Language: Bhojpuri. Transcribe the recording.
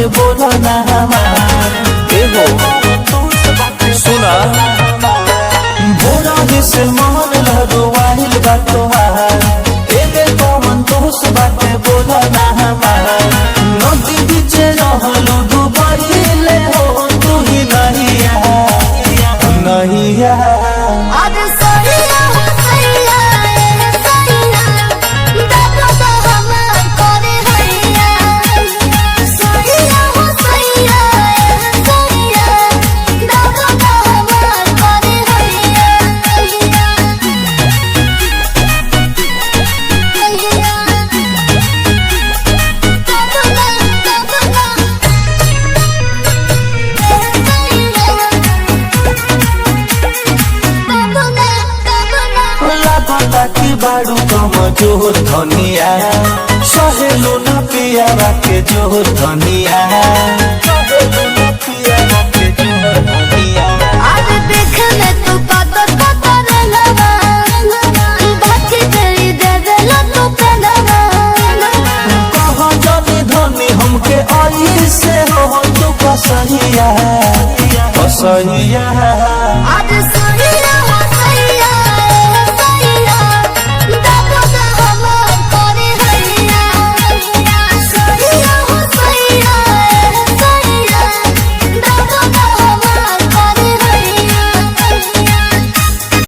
बाटे बोला ना हमार एगो सुना भोरा से मोहन लहरो वाहिल बा तोहार एगे कौन दोस्त बाटे बोला ना हमार नदी बीचे रहलू दुबई ले हो तू ही नहिया की बाड़ू कम जोर धनिया सहेलो न पिया के जोर धनिया धनी हमके आई से हो तू कसहिया